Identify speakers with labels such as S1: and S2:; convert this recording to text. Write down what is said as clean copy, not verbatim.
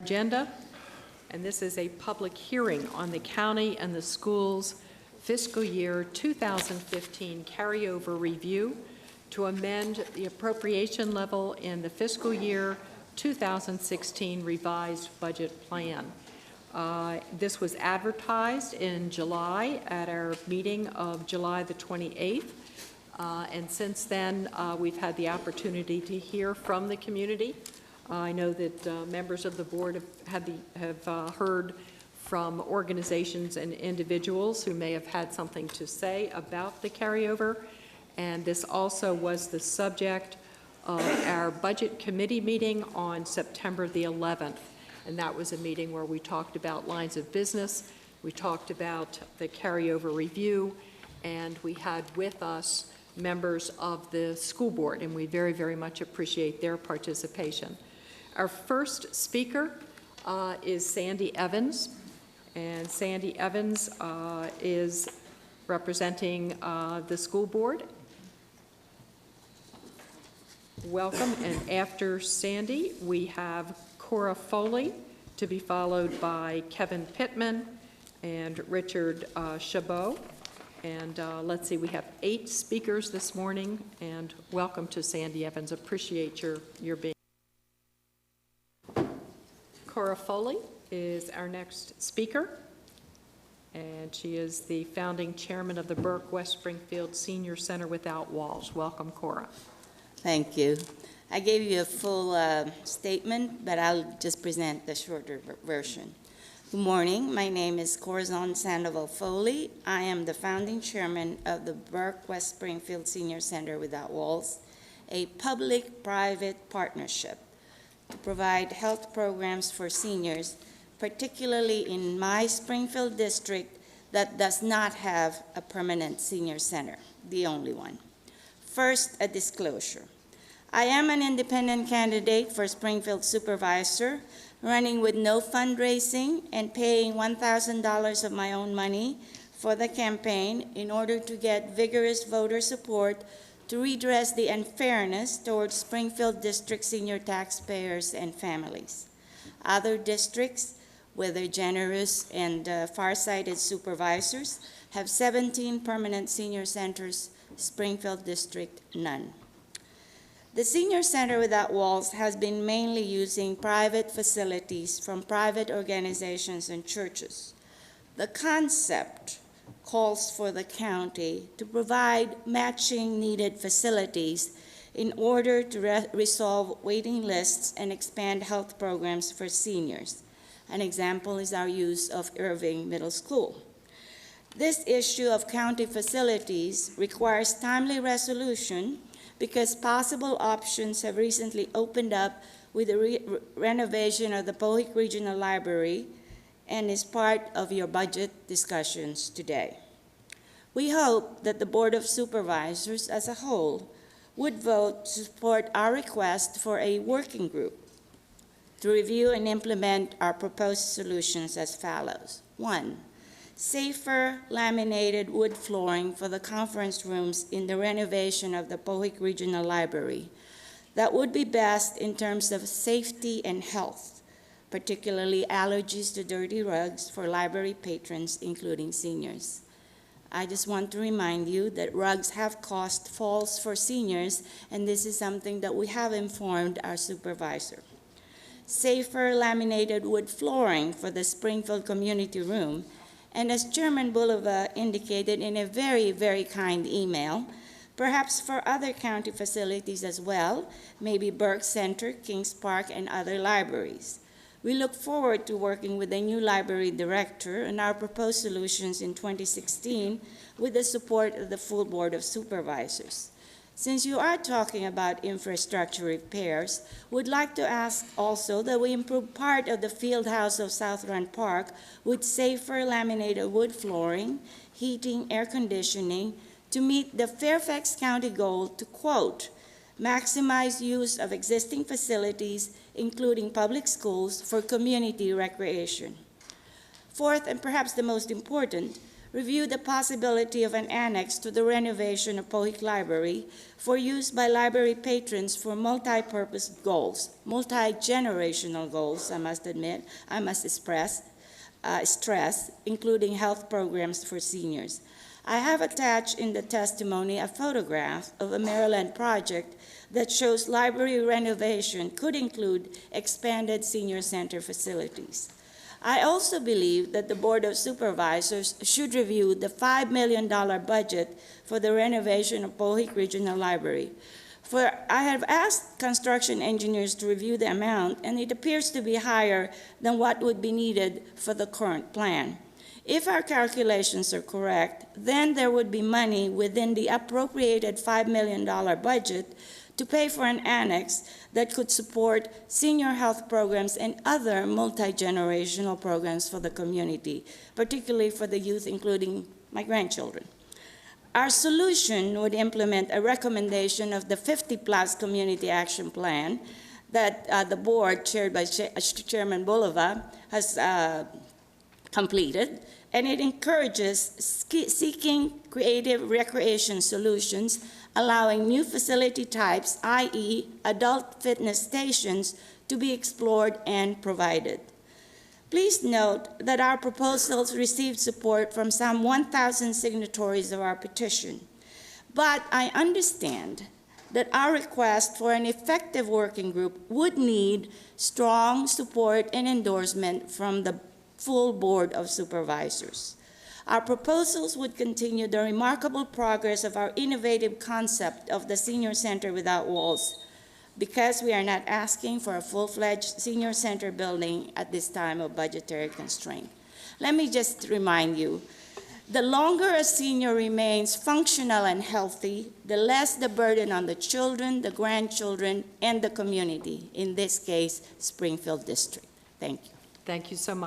S1: Agenda, and this is a public hearing on the county and the schools fiscal year 2015 carryover review to amend the appropriation level in the fiscal year 2016 revised budget plan. This was advertised in July at our meeting of July the 28th, and since then we've had the opportunity to hear from the community. I know that members of the board have heard from organizations and individuals who may have had something to say about the carryover, and this also was the subject of our budget committee meeting on September the 11th, and that was a meeting where we talked about lines of business, we talked about the carryover review, and we had with us members of the school board, and we very, very much appreciate their participation. Our first speaker is Sandy Evans, and Sandy Evans is representing the school board. Welcome, and after Sandy, we have Cora Foley, to be followed by Kevin Pittman and Richard Chabot. And let's see, we have 8 speakers this morning, and welcome to Sandy Evans. Appreciate your being. Cora Foley is our next speaker, and she is the founding chairman of the Burke West Springfield Senior Center Without Walls. Welcome, Cora.
S2: Thank you. I gave you a full statement, but I'll just present the shorter version. Good morning. My name is Cora Sandoval Foley. I am the founding chairman of the Burke West Springfield Senior Center Without Walls, a public-private partnership to provide health programs for seniors, particularly in my Springfield district that does not have a permanent senior center, the only one. First, a disclosure. I am an independent candidate for Springfield supervisor, running with no fundraising and paying $1,000 of my own money for the campaign in order to get vigorous voter support to redress the unfairness towards Springfield District senior taxpayers and families. Other districts, with their generous and far-sighted supervisors, have 17 permanent senior centers. Springfield District, none. The Senior Center Without Walls has been mainly using private facilities from private organizations and churches. The concept calls for the county to provide matching needed facilities in order to resolve waiting lists and expand health programs for seniors. An example is our use of Irving Middle School. This issue of county facilities requires timely resolution because possible options have recently opened up with the renovation of the Pohick Regional Library and is part of your budget discussions today. We hope that the Board of Supervisors as a whole would vote to support our request for a working group to review and implement our proposed solutions as follows. 1, safer laminated wood flooring for the conference rooms in the renovation of the Pohick Regional Library. That would be best in terms of safety and health, particularly allergies to dirty rugs for library patrons, including seniors. I just want to remind you that rugs have caused falls for seniors, and this is something that we have informed our supervisor. Safer laminated wood flooring for the Springfield Community Room, and as Chairman Bulova indicated in a very, very kind email, perhaps for other county facilities as well, maybe Burke Center, Kings Park, and other libraries. We look forward to working with the new library director on our proposed solutions in 2016 with the support of the full Board of Supervisors. Since you are talking about infrastructure repairs, we'd like to ask also that we improve part of the field house of South Run Park with safer laminated wood flooring, heating, air conditioning to meet the Fairfax County goal to, quote, maximize use of existing facilities, including public schools, for community recreation. Fourth, and perhaps the most important, review the possibility of an annex to the renovation of Pohic Library for use by library patrons for multi-purpose goals, multi-generational goals, I must admit, I must stress, including health programs for seniors. I have attached in the testimony a photograph of a Maryland project that shows library renovation could include expanded senior center facilities. I also believe that the Board of Supervisors should review the $5 million budget for the renovation of Pohic Regional Library. For I have asked construction engineers to review the amount, and it appears to be higher than what would be needed for the current plan. If our calculations are correct, then there would be money within the appropriated $5 million budget to pay for an annex that could support senior health programs and other multi-generational programs for the community, particularly for the youth, including my grandchildren. Our solution would implement a recommendation of the 50-plus Community Action Plan that the board, chaired by Chairman Bulova, has completed, and it encourages seeking creative recreation solutions, allowing new facility types, i.e. adult fitness stations, to be explored and provided. Please note that our proposals received support from some 1,000 signatories of our petition, but I understand that our request for an effective working group would need strong support and endorsement from the full Board of Supervisors. Our proposals would continue the remarkable progress of our innovative concept of the Senior Center Without Walls, because we are not asking for a full-fledged senior center building at this time of budgetary constraint. Let me just remind you, the longer a senior remains functional and healthy, the less the burden on the children, the grandchildren, and the community, in this case, Springfield District. Thank you.
S1: Thank you so much.